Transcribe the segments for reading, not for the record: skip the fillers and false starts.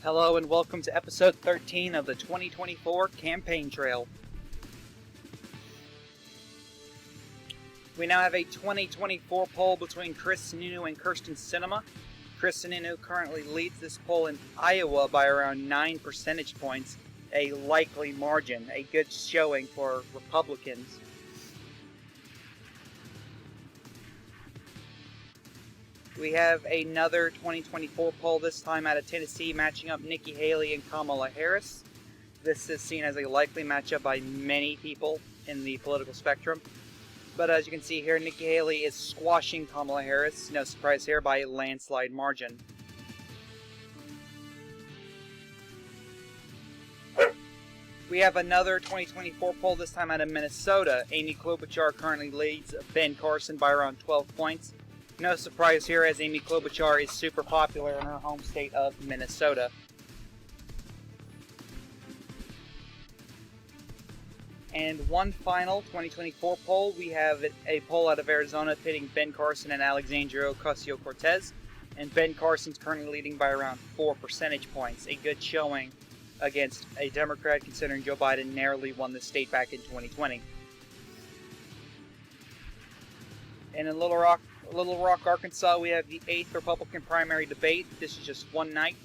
Hello and welcome to episode 13 of the 2024 Campaign Trail. We now have a 2024 poll between Chris Sununu and Kirsten Sinema. Chris Sununu currently leads this poll in Iowa by around 9 percentage points, a likely margin, a good showing for Republicans. We have another 2024 poll, this time out of Tennessee, matching up Nikki Haley and Kamala Harris. This is seen as a likely matchup by many people in the political spectrum. But as you can see here, Nikki Haley is squashing Kamala Harris, no surprise here, by a landslide margin. We have another 2024 poll, this time out of Minnesota. Amy Klobuchar currently leads Ben Carson by around 12 points. No surprise here, as Amy Klobuchar is super popular in her home state of Minnesota. And one final 2024 poll, we have a poll out of Arizona pitting Ben Carson and Alexandria Ocasio-Cortez. And Ben Carson's currently leading by around 4 percentage points, a good showing against a Democrat, considering Joe Biden narrowly won the state back in 2020. And in Little Rock, Arkansas, we have the 8th Republican primary debate. This is just one night.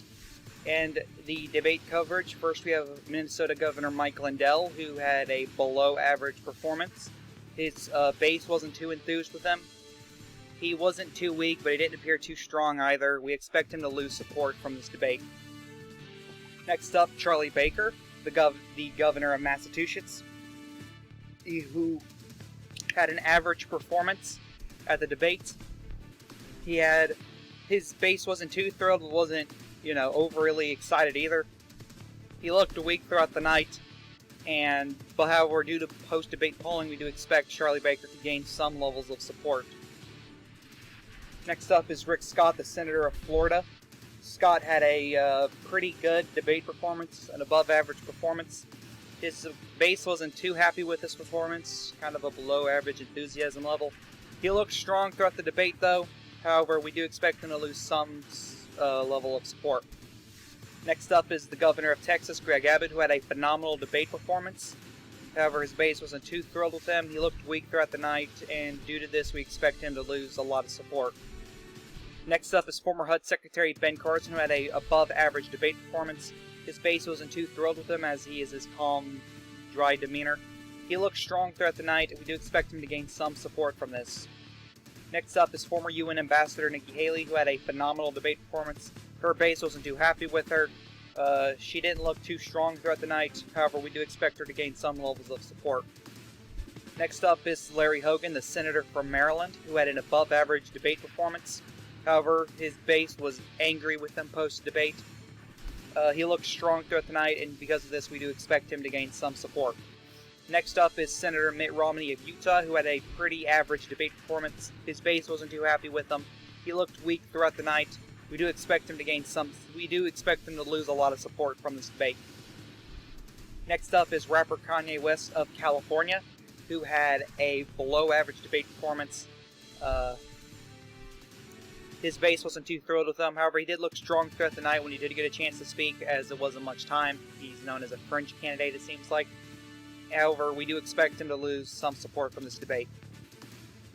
And the debate coverage, first we have Minnesota Governor Mike Lindell, who had a below-average performance. His base wasn't too enthused with him. He wasn't too weak, but he didn't appear too strong either. We expect him to lose support from this debate. Next up, Charlie Baker, the governor of Massachusetts, who had an average performance at the debate. His base wasn't too thrilled, but wasn't, overly excited either. He looked weak throughout the night, but however, due to post-debate polling, we do expect Charlie Baker to gain some levels of support. Next up is Rick Scott, the senator of Florida. Scott had a pretty good debate performance, an above-average performance. His base wasn't too happy with his performance, kind of a below-average enthusiasm level. He looked strong throughout the debate, though. However, we do expect him to lose some level of support. Next up is the governor of Texas, Greg Abbott, who had a phenomenal debate performance. However, his base wasn't too thrilled with him. He looked weak throughout the night, and due to this, we expect him to lose a lot of support. Next up is former HUD Secretary Ben Carson, who had a above-average debate performance. His base wasn't too thrilled with him, as he is his calm, dry demeanor. He looked strong throughout the night, and we do expect him to gain some support from this. Next up is former UN Ambassador Nikki Haley, who had a phenomenal debate performance. Her base wasn't too happy with her. She didn't look too strong throughout the night. However, we do expect her to gain some levels of support. Next up is Larry Hogan, the senator from Maryland, who had an above-average debate performance. However, his base was angry with him post-debate. He looked strong throughout the night, and because of this, we do expect him to gain some support. Next up is Senator Mitt Romney of Utah, who had a pretty average debate performance. His base wasn't too happy with him. He looked weak throughout the night. We do expect him to lose a lot of support from this debate. Next up is rapper Kanye West of California, who had a below-average debate performance. His base wasn't too thrilled with him. However, he did look strong throughout the night when he did get a chance to speak, as it wasn't much time. He's known as a fringe candidate, it seems like. However, we do expect him to lose some support from this debate.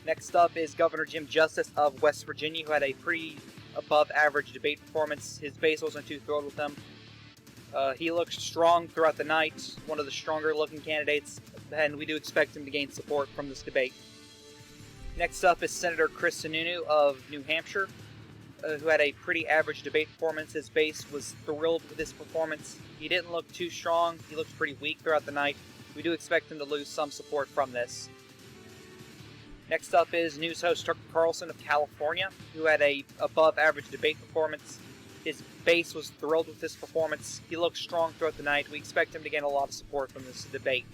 Next up is Governor Jim Justice of West Virginia, who had a pretty above-average debate performance. His base wasn't too thrilled with him. He looked strong throughout the night, one of the stronger-looking candidates, and we do expect him to gain support from this debate. Next up is Senator Chris Sununu of New Hampshire, who had a pretty average debate performance. His base was thrilled with his performance. He didn't look too strong. He looked pretty weak throughout the night. We do expect him to lose some support from this. Next up is news host Tucker Carlson of California, who had a above-average debate performance. His base was thrilled with his performance. He looked strong throughout the night. We expect him to gain a lot of support from this debate.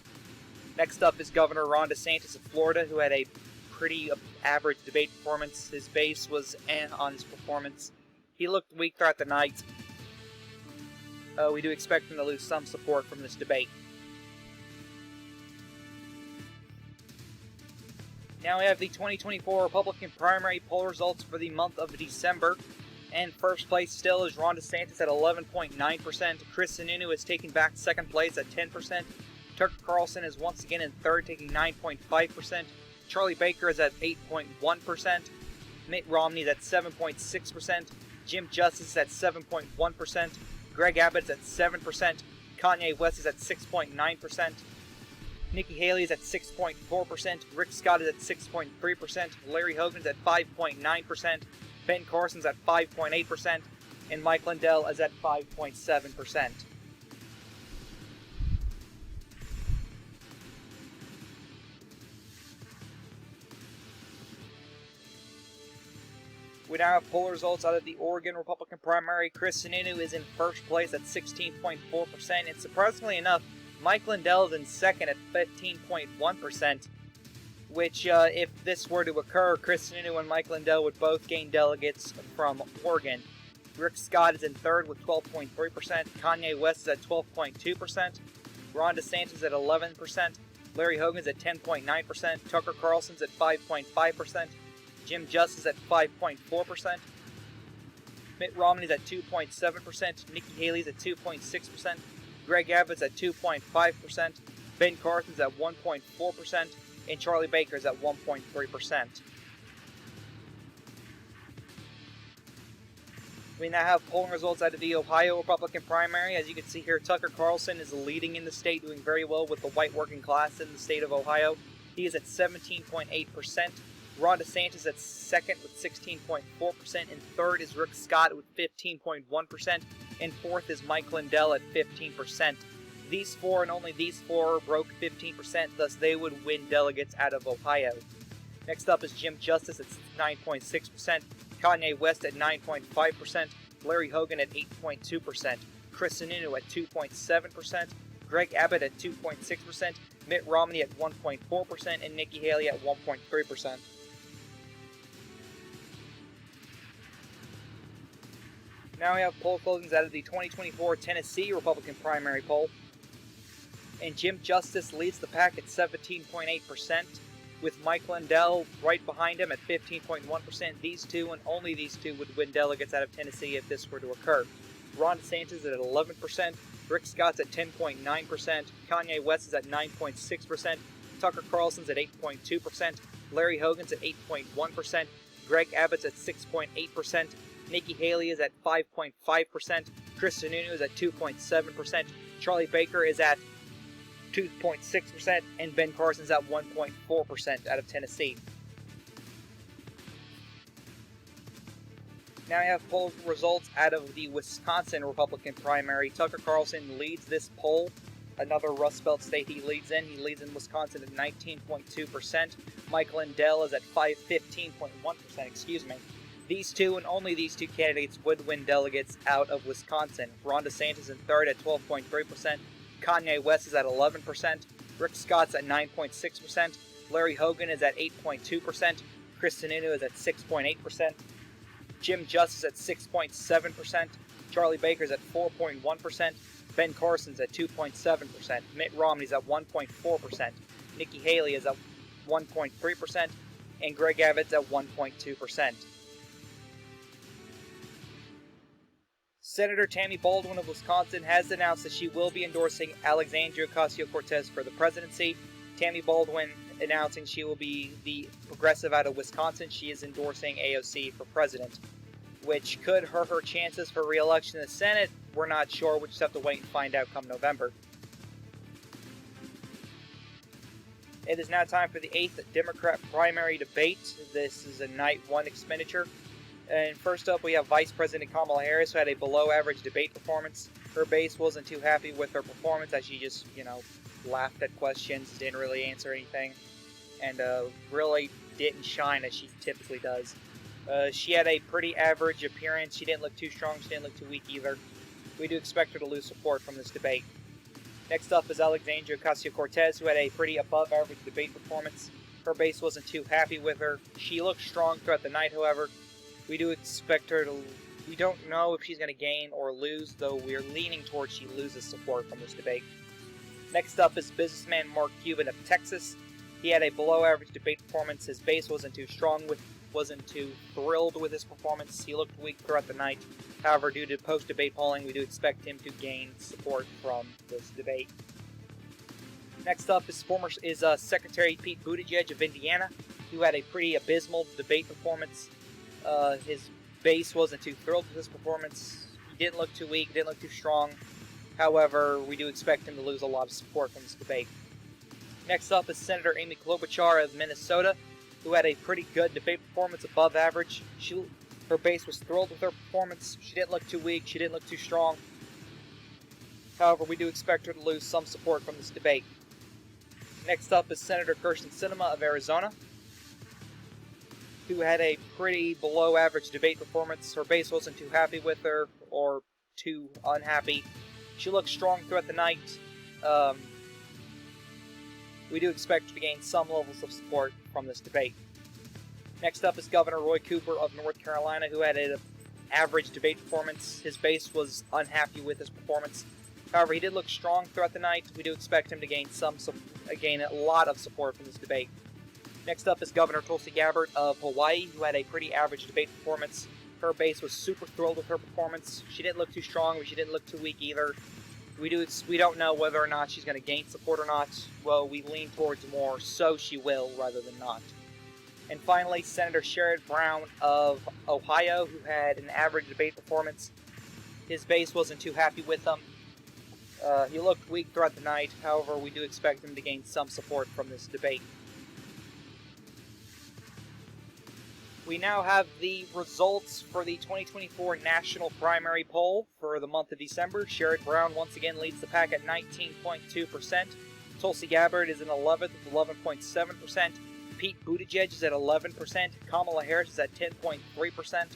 Next up is Governor Ron DeSantis of Florida, who had a pretty average debate performance. His base was on his performance. He looked weak throughout the night. We do expect him to lose some support from this debate. Now we have the 2024 Republican primary poll results for the month of December. And first place still is Ron DeSantis at 11.9%. Chris Sununu has taken back second place at 10%. Tucker Carlson is once again in third, taking 9.5%. Charlie Baker is at 8.1%. Mitt Romney is at 7.6%. Jim Justice is at 7.1%. Greg Abbott is at 7%. Kanye West is at 6.9%. Nikki Haley is at 6.4%. Rick Scott is at 6.3%. Larry Hogan is at 5.9%. Ben Carson's at 5.8%. And Mike Lindell is at 5.7%. We now have poll results out of the Oregon Republican primary. Chris Sununu is in first place at 16.4%, and surprisingly enough, Mike Lindell is in second at 15.1%, which, if this were to occur, Chris Sununu and Mike Lindell would both gain delegates from Oregon. Rick Scott is in third with 12.3%, Kanye West is at 12.2%, Ron DeSantis at 11%, Larry Hogan's at 10.9%, Tucker Carlson's at 5.5%, Jim Justice at 5.4%. Mitt Romney's at 2.7%. Nikki Haley's at 2.6%. Greg Abbott's at 2.5%. Ben Carson's at 1.4%. And Charlie Baker's at 1.3%. We now have polling results out of the Ohio Republican primary. As you can see here, Tucker Carlson is leading in the state, doing very well with the white working class in the state of Ohio. He is at 17.8%. Ron DeSantis at second with 16.4%, and third is Rick Scott with 15.1%, and fourth is Mike Lindell at 15%. These four and only these four broke 15%, thus they would win delegates out of Ohio. Next up is Jim Justice at 9.6%, Kanye West at 9.5%, Larry Hogan at 8.2%, Chris Sununu at 2.7%, Greg Abbott at 2.6%, Mitt Romney at 1.4%, and Nikki Haley at 1.3%. Now we have poll closings out of the 2024 Tennessee Republican primary poll. And Jim Justice leads the pack at 17.8%, with Mike Lindell right behind him at 15.1%. These two and only these two would win delegates out of Tennessee if this were to occur. Ron DeSantis is at 11%, Rick Scott's at 10.9%, Kanye West is at 9.6%, Tucker Carlson's at 8.2%, Larry Hogan's at 8.1%, Greg Abbott's at 6.8%, Nikki Haley is at 5.5%, Chris Sununu is at 2.7%, Charlie Baker is at 2.6%, and Ben Carson's at 1.4% out of Tennessee. Now we have poll results out of the Wisconsin Republican primary. Tucker Carlson leads this poll. Another Rust Belt state he leads in. He leads in Wisconsin at 19.2%. Mike Lindell is at 15.1%, These two and only these two candidates would win delegates out of Wisconsin. Ron DeSantis in third at 12.3%. Kanye West is at 11%. Rick Scott's at 9.6%. Larry Hogan is at 8.2%. Chris Sununu is at 6.8%. Jim Justice at 6.7%. Charlie Baker's at 4.1%. Ben Carson's at 2.7%. Mitt Romney's at 1.4%. Nikki Haley is at 1.3%. And Greg Abbott's at 1.2%. Senator Tammy Baldwin of Wisconsin has announced that she will be endorsing Alexandria Ocasio-Cortez for the presidency. Tammy Baldwin announcing she will be the progressive out of Wisconsin. She is endorsing AOC for president, which could hurt her chances for re-election in the Senate. We're not sure. We'll just have to wait and find out come November. It is now time for the 8th Democrat primary debate. This is a night one expenditure. And first up, we have Vice President Kamala Harris, who had a below-average debate performance. Her base wasn't too happy with her performance, as she just, laughed at questions, didn't really answer anything, and really didn't shine as she typically does. She had a pretty average appearance. She didn't look too strong. She didn't look too weak either. We do expect her to lose support from this debate. Next up is Alexandria Ocasio-Cortez, who had a pretty above-average debate performance. Her base wasn't too happy with her. She looked strong throughout the night, however. We do expect her to... We don't know if she's going to gain or lose, though we're leaning towards she loses support from this debate. Next up is businessman Mark Cuban of Texas. He had a below-average debate performance. His base wasn't too strong with wasn't too thrilled with his performance. He looked weak throughout the night. However, due to post-debate polling, we do expect him to gain support from this debate. Next up is Secretary Pete Buttigieg of Indiana, who had a pretty abysmal debate performance. His base wasn't too thrilled with his performance. He didn't look too weak, didn't look too strong. However, we do expect him to lose a lot of support from this debate. Next up is Senator Amy Klobuchar of Minnesota, who had a pretty good debate performance, above average. Her base was thrilled with her performance. She didn't look too weak, she didn't look too strong. However, we do expect her to lose some support from this debate. Next up is Senator Kyrsten Sinema of Arizona, who had a pretty below average debate performance. Her base wasn't too happy with her, or too unhappy. She looked strong throughout the night. We do expect her to gain some levels of support from this debate. Next up is Governor Roy Cooper of North Carolina, who had an average debate performance. His base was unhappy with his performance. However, he did look strong throughout the night. We do expect him to gain a lot of support from this debate. Next up is Governor Tulsi Gabbard of Hawaii, who had a pretty average debate performance. Her base was super thrilled with her performance. She didn't look too strong, but she didn't look too weak either. We don't know whether or not she's going to gain support or not. Well, we lean towards more so she will rather than not. And finally, Senator Sherrod Brown of Ohio, who had an average debate performance. His base wasn't too happy with him. He looked weak throughout the night. However, we do expect him to gain some support from this debate. We now have the results for the 2024 national primary poll for the month of December. Sherrod Brown once again leads the pack at 19.2%. Tulsi Gabbard is in 11th with 11.7%. Pete Buttigieg is at 11%. Kamala Harris is at 10.3%.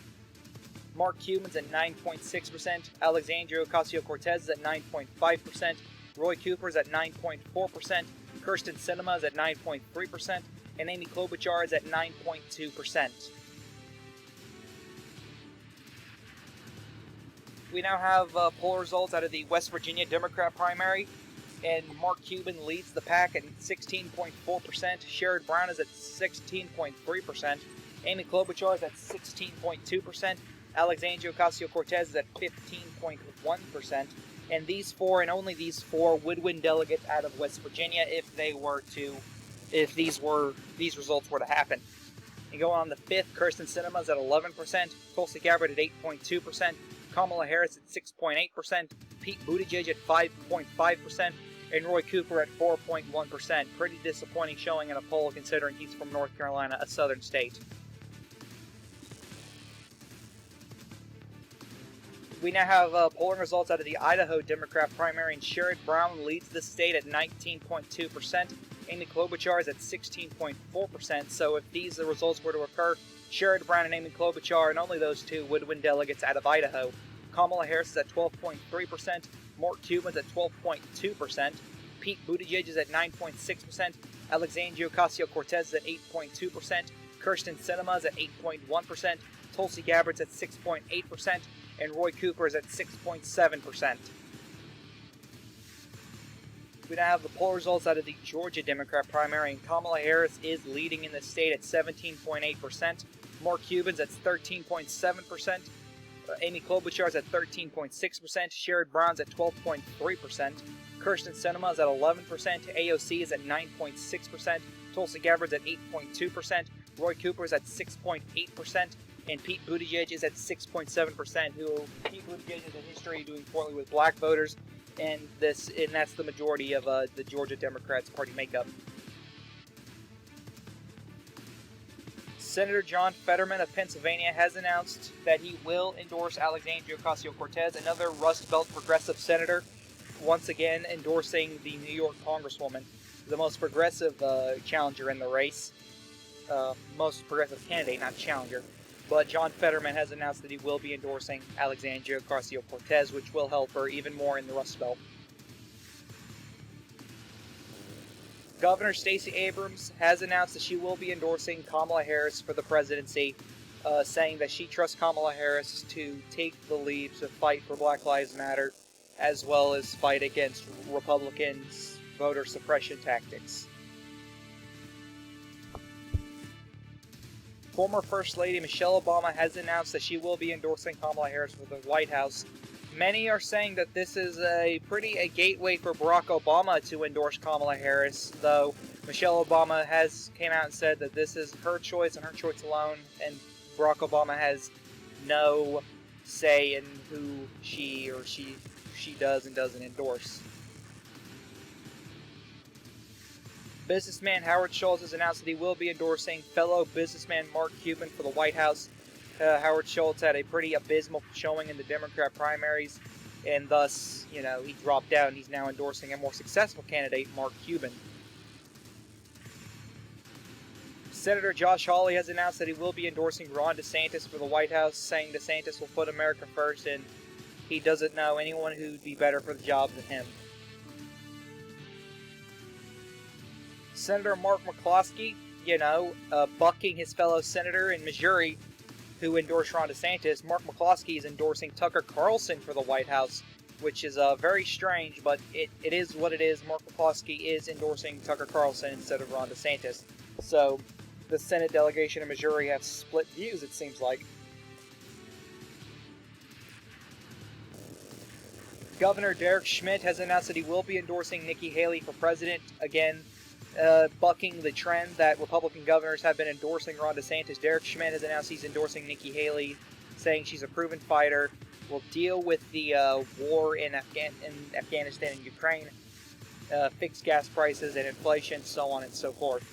Mark Cuban's at 9.6%. Alexandria Ocasio-Cortez is at 9.5%. Roy Cooper is at 9.4%. Kyrsten Sinema is at 9.3%. And Amy Klobuchar is at 9.2%. We now have poll results out of the West Virginia Democrat primary, and Mark Cuban leads the pack at 16.4%. Sherrod Brown is at 16.3%. Amy Klobuchar is at 16.2%. Alexandria Ocasio-Cortez is at 15.1%. And these four, and only these four, would win delegates out of West Virginia if these results were to happen. And going on the 5th, Kyrsten Sinema is at 11%, Tulsi Gabbard at 8.2%, Kamala Harris at 6.8%, Pete Buttigieg at 5.5%, and Roy Cooper at 4.1%. Pretty disappointing showing in a poll considering he's from North Carolina, a southern state. We now have polling results out of the Idaho Democrat primary, and Sherrod Brown leads the state at 19.2%. Amy Klobuchar is at 16.4%, so if these results were to occur, Sherrod Brown and Amy Klobuchar, and only those two, would win delegates out of Idaho. Kamala Harris is at 12.3%, Mark Cuban is at 12.2%, Pete Buttigieg is at 9.6%, Alexandria Ocasio-Cortez is at 8.2%, Kyrsten Sinema is at 8.1%, Tulsi Gabbard is at 6.8%, and Roy Cooper is at 6.7%. We now have the poll results out of the Georgia Democrat primary, and Kamala Harris is leading in the state at 17.8%. Mark Cuban's at 13.7%. Amy Klobuchar is at 13.6%. Sherrod Brown's at 12.3%. Kyrsten Sinema is at 11%. AOC is at 9.6%. Tulsi Gabbard's at 8.2%. Roy Cooper is at 6.8%. And Pete Buttigieg is at 6.7%. Pete Buttigieg has a history of doing poorly with black voters, and that's the majority of the Georgia Democrats' party makeup. Senator John Fetterman of Pennsylvania has announced that he will endorse Alexandria Ocasio-Cortez, another Rust Belt progressive senator, once again endorsing the New York Congresswoman, the most progressive challenger in the race. Most progressive candidate, not challenger. But John Fetterman has announced that he will be endorsing Alexandria Ocasio-Cortez, which will help her even more in the Rust Belt. Governor Stacey Abrams has announced that she will be endorsing Kamala Harris for the presidency, saying that she trusts Kamala Harris to take the lead to fight for Black Lives Matter, as well as fight against Republicans' voter suppression tactics. Former First Lady Michelle Obama has announced that she will be endorsing Kamala Harris for the White House. Many are saying that this is a gateway for Barack Obama to endorse Kamala Harris, though Michelle Obama has came out and said that this is her choice and her choice alone, and Barack Obama has no say in who she does and doesn't endorse. Businessman Howard Schultz has announced that he will be endorsing fellow businessman Mark Cuban for the White House. Howard Schultz had a pretty abysmal showing in the Democrat primaries, and thus, he dropped out, and he's now endorsing a more successful candidate, Mark Cuban. Senator Josh Hawley has announced that he will be endorsing Ron DeSantis for the White House, saying DeSantis will put America first, and he doesn't know anyone who'd be better for the job than him. Senator Mark McCloskey, bucking his fellow senator in Missouri who endorsed Ron DeSantis, Mark McCloskey is endorsing Tucker Carlson for the White House, which is very strange, but it is what it is. Mark McCloskey is endorsing Tucker Carlson instead of Ron DeSantis. So the Senate delegation in Missouri have split views, it seems like. Governor Derek Schmidt has announced that he will be endorsing Nikki Haley for president. Again, bucking the trend that Republican governors have been endorsing Ron DeSantis. Derek Schmidt has announced he's endorsing Nikki Haley, saying she's a proven fighter, will deal with the war in Afghanistan and Ukraine, fix gas prices and inflation, so on and so forth.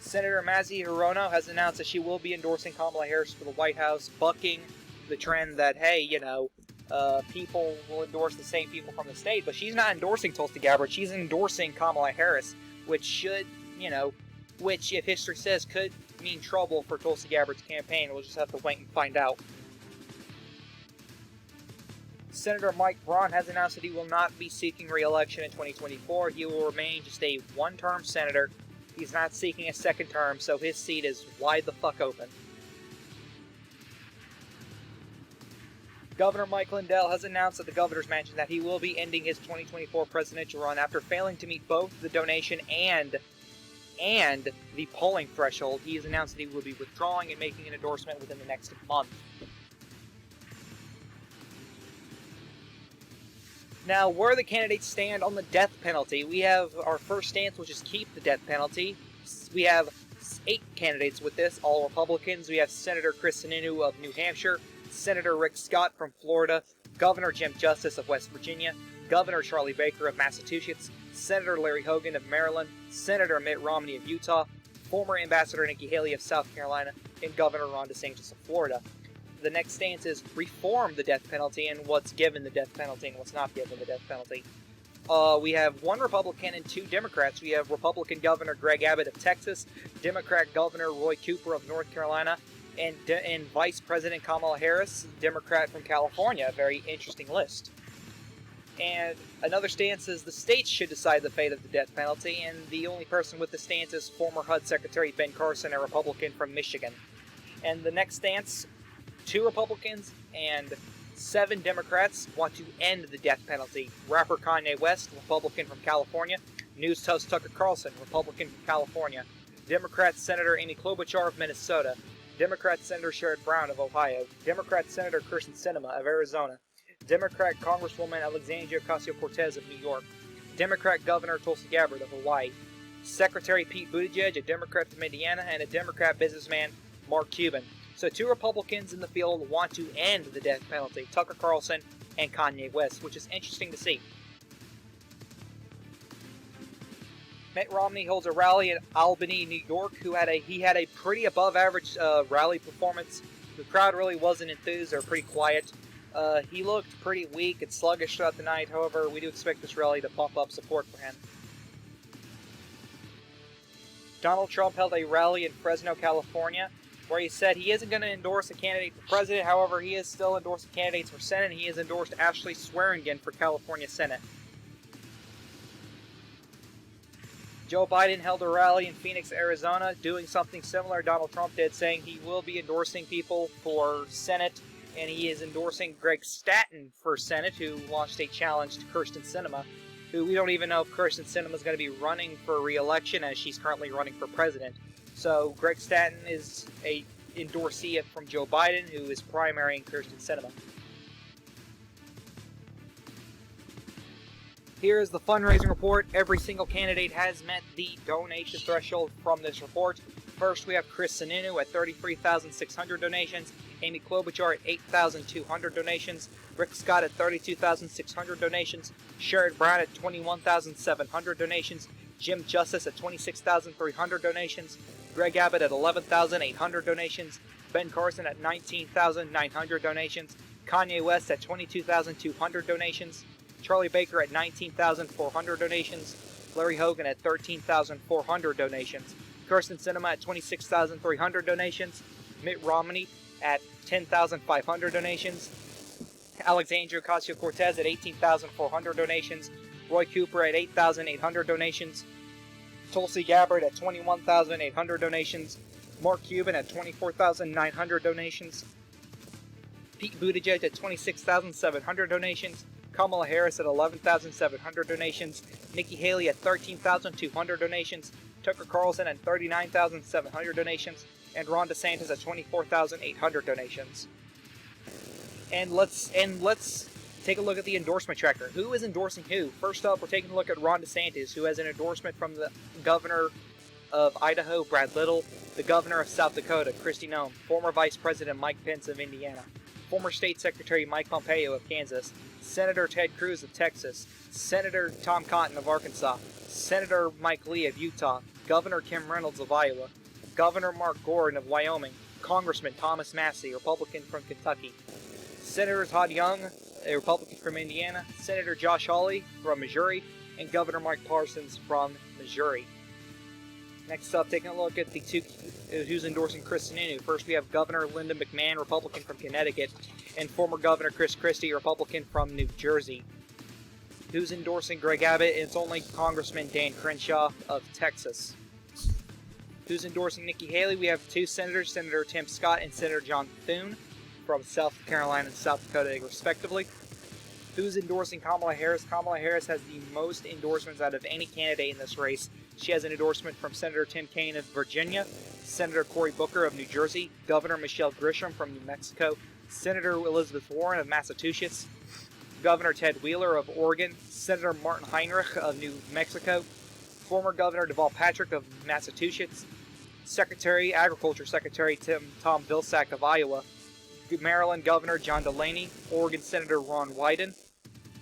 Senator Mazie Hirono has announced that she will be endorsing Kamala Harris for the White House, bucking the trend that, hey, people will endorse the same people from the state, but she's not endorsing Tulsi Gabbard. She's endorsing Kamala Harris, which if history says, could mean trouble for Tulsi Gabbard's campaign. We'll just have to wait and find out. Senator Mike Braun has announced that he will not be seeking re-election in 2024. He will remain just a one-term senator. He's not seeking a second term, so his seat is wide the fuck open. Governor Mike Lindell has announced at the governor's mansion that he will be ending his 2024 presidential run after failing to meet both the donation and the polling threshold. He has announced that he will be withdrawing and making an endorsement within the next month. Now, where the candidates stand on the death penalty, we have our first stance, which is keep the death penalty. We have 8 candidates with this, all Republicans. We have Senator Chris Sununu of New Hampshire, Senator Rick Scott from Florida, Governor Jim Justice of West Virginia, Governor Charlie Baker of Massachusetts, Senator Larry Hogan of Maryland, Senator Mitt Romney of Utah, former Ambassador Nikki Haley of South Carolina, and Governor Ron DeSantis of Florida. The next stance is reform the death penalty and what's given the death penalty and what's not given the death penalty. We have 1 Republican and 2 Democrats. We have Republican Governor Greg Abbott of Texas, Democrat Governor Roy Cooper of North Carolina, and Vice President Kamala Harris, Democrat from California. A very interesting list. And another stance is the states should decide the fate of the death penalty, and the only person with the stance is former HUD Secretary Ben Carson, a Republican from Michigan. And the next stance, 2 Republicans and 7 Democrats want to end the death penalty. Rapper Kanye West, Republican from California, news host Tucker Carlson, Republican from California, Democrat Senator Amy Klobuchar of Minnesota, Democrat Senator Sherrod Brown of Ohio, Democrat Senator Kirsten Sinema of Arizona, Democrat Congresswoman Alexandria Ocasio-Cortez of New York, Democrat Governor Tulsi Gabbard of Hawaii, Secretary Pete Buttigieg, a Democrat from Indiana, and a Democrat businessman Mark Cuban. So 2 Republicans in the field want to end the death penalty, Tucker Carlson and Kanye West, which is interesting to see. Mitt Romney holds a rally in Albany, New York. He had a pretty above-average rally performance. The crowd really wasn't enthused or pretty quiet. He looked pretty weak and sluggish throughout the night. However, we do expect this rally to pump up support for him. Donald Trump held a rally in Fresno, California, where he said he isn't going to endorse a candidate for president. However, he is still endorsing candidates for Senate. He has endorsed Ashley Swearingen for California Senate. Joe Biden held a rally in Phoenix, Arizona, doing something similar Donald Trump did, saying he will be endorsing people for Senate, and he is endorsing Greg Stanton for Senate, who launched a challenge to Kirsten Sinema. who we don't even know if Kyrsten Sinema is going to be running for re-election, as she's currently running for president. So Greg Stanton is a endorsee from Joe Biden, who is primarying Kyrsten Sinema. Here is the fundraising report. Every single candidate has met the donation threshold from this report. First, we have Chris Sununu at 33,600 donations, Amy Klobuchar at 8,200 donations, Rick Scott at 32,600 donations, Sherrod Brown at 21,700 donations, Jim Justice at 26,300 donations, Greg Abbott at 11,800 donations, Ben Carson at 19,900 donations, Kanye West at 22,200 donations, Charlie Baker at 19,400 donations, Larry Hogan at 13,400 donations, Kyrsten Sinema at 26,300 donations, Mitt Romney at 10,500 donations, Alexandria Ocasio-Cortez at 18,400 donations, Roy Cooper at 8,800 donations, Tulsi Gabbard at 21,800 donations, Mark Cuban at 24,900 donations, Pete Buttigieg at 26,700 donations, Kamala Harris at 11,700 donations, Nikki Haley at 13,200 donations, Tucker Carlson at 39,700 donations, and Ron DeSantis at 24,800 donations. And let's take a look at the endorsement tracker. Who is endorsing who? First up, we're taking a look at Ron DeSantis, who has an endorsement from the governor of Idaho, Brad Little, the governor of South Dakota, Kristi Noem, former Vice President Mike Pence of Indiana, former State Secretary Mike Pompeo of Kansas, Senator Ted Cruz of Texas, Senator Tom Cotton of Arkansas, Senator Mike Lee of Utah, Governor Kim Reynolds of Iowa, Governor Mark Gordon of Wyoming, Congressman Thomas Massie, Republican from Kentucky, Senator Todd Young, a Republican from Indiana, Senator Josh Hawley from Missouri, and Governor Mike Parsons from Missouri. Next up, taking a look at the two who's endorsing Chris Sununu. First, we have Governor Linda McMahon, Republican from Connecticut, and former Governor Chris Christie, Republican from New Jersey. Who's endorsing Greg Abbott? It's only Congressman Dan Crenshaw of Texas. Who's endorsing Nikki Haley? We have two senators, Senator Tim Scott and Senator John Thune from South Carolina and South Dakota, respectively. Who's endorsing Kamala Harris? Kamala Harris has the most endorsements out of any candidate in this race. She has an endorsement from Senator Tim Kaine of Virginia, Senator Cory Booker of New Jersey, Governor Michelle Grisham from New Mexico, Senator Elizabeth Warren of Massachusetts, Governor Ted Wheeler of Oregon, Senator Martin Heinrich of New Mexico, former Governor Deval Patrick of Massachusetts, Agriculture Secretary Tom Vilsack of Iowa, Maryland Governor John Delaney, Oregon Senator Ron Wyden,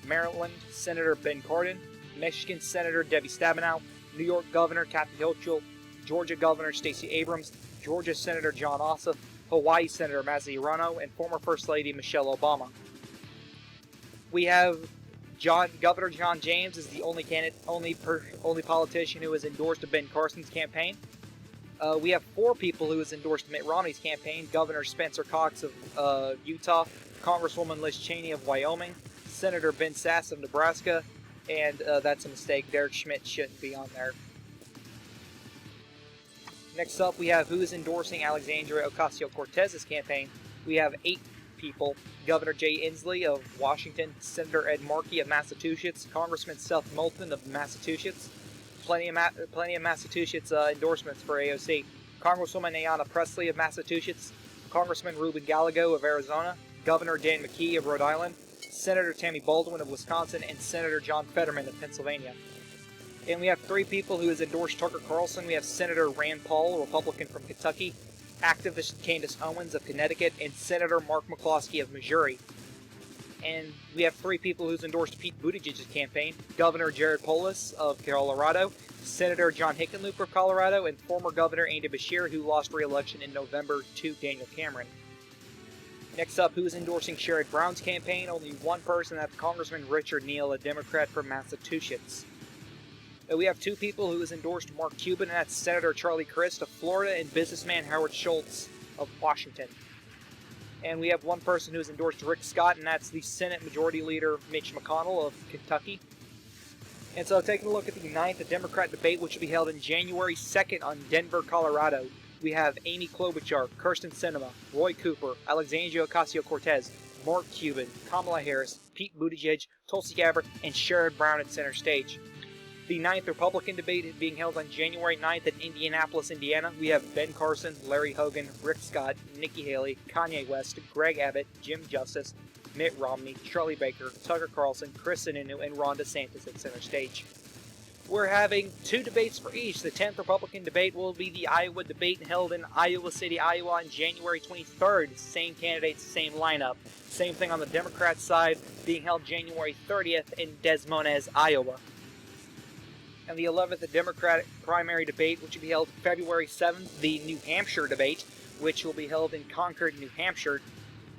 Maryland Senator Ben Cardin, Michigan Senator Debbie Stabenow, New York Governor Kathy Hochul, Georgia Governor Stacey Abrams, Georgia Senator John Ossoff, Hawaii Senator Mazi Hirono, and former First Lady Michelle Obama. We have Governor John James is the only politician who has endorsed Ben Carson's campaign. We have four people who has endorsed Mitt Romney's campaign: Governor Spencer Cox of Utah, Congresswoman Liz Cheney of Wyoming, Senator Ben Sasse of Nebraska, and that's a mistake. Derek Schmidt shouldn't be on there. Next up, we have who is endorsing Alexandria Ocasio-Cortez's campaign. We have 8 people: Governor Jay Inslee of Washington, Senator Ed Markey of Massachusetts, Congressman Seth Moulton of Massachusetts. Plenty of Massachusetts endorsements for AOC. Congresswoman Ayanna Pressley of Massachusetts, Congressman Ruben Gallego of Arizona, Governor Dan McKee of Rhode Island, Senator Tammy Baldwin of Wisconsin, and Senator John Fetterman of Pennsylvania. And we have 3 people who has endorsed Tucker Carlson. We have Senator Rand Paul, a Republican from Kentucky, activist Candace Owens of Connecticut, and Senator Mark McCloskey of Missouri. And we have 3 people who's endorsed Pete Buttigieg's campaign: Governor Jared Polis of Colorado, Senator John Hickenlooper of Colorado, and former Governor Andy Beshear, who lost re-election in November to Daniel Cameron. Next up, who is endorsing Sherrod Brown's campaign? Only one person, that's Congressman Richard Neal, a Democrat from Massachusetts. We have 2 people who has endorsed Mark Cuban, and that's Senator Charlie Crist of Florida and businessman Howard Schultz of Washington. And we have 1 person who has endorsed Rick Scott, and that's the Senate Majority Leader Mitch McConnell of Kentucky. And so, taking a look at the 9th Democrat debate, which will be held in January 2nd on Denver, Colorado, we have Amy Klobuchar, Kyrsten Sinema, Roy Cooper, Alexandria Ocasio-Cortez, Mark Cuban, Kamala Harris, Pete Buttigieg, Tulsi Gabbard, and Sherrod Brown at center stage. The 9th Republican debate is being held on January 9th in Indianapolis, Indiana. We have Ben Carson, Larry Hogan, Rick Scott, Nikki Haley, Kanye West, Greg Abbott, Jim Justice, Mitt Romney, Charlie Baker, Tucker Carlson, Chris Sununu, and Ron DeSantis at center stage. We're having 2 debates for each. The 10th Republican debate will be the Iowa debate held in Iowa City, Iowa on January 23rd. Same candidates, same lineup. Same thing on the Democrat side, being held January 30th in Des Moines, Iowa. And the 11th Democratic primary debate, which will be held February 7th, the New Hampshire debate, which will be held in Concord, New Hampshire,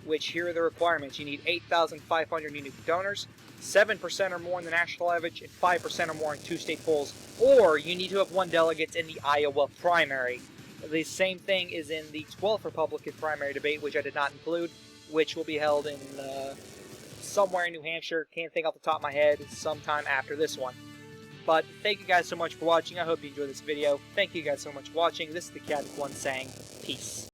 which here are the requirements. You need 8,500 unique donors, 7% or more in the national average, and 5% or more in 2 state polls, or you need to have 1 delegate in the Iowa primary. The same thing is in the 12th Republican primary debate, which I did not include, which will be held in somewhere in New Hampshire. Can't think off the top of my head, sometime after this one. But thank you guys so much for watching. I hope you enjoyed this video. Thank you guys so much for watching. This is the Khaotic One saying peace.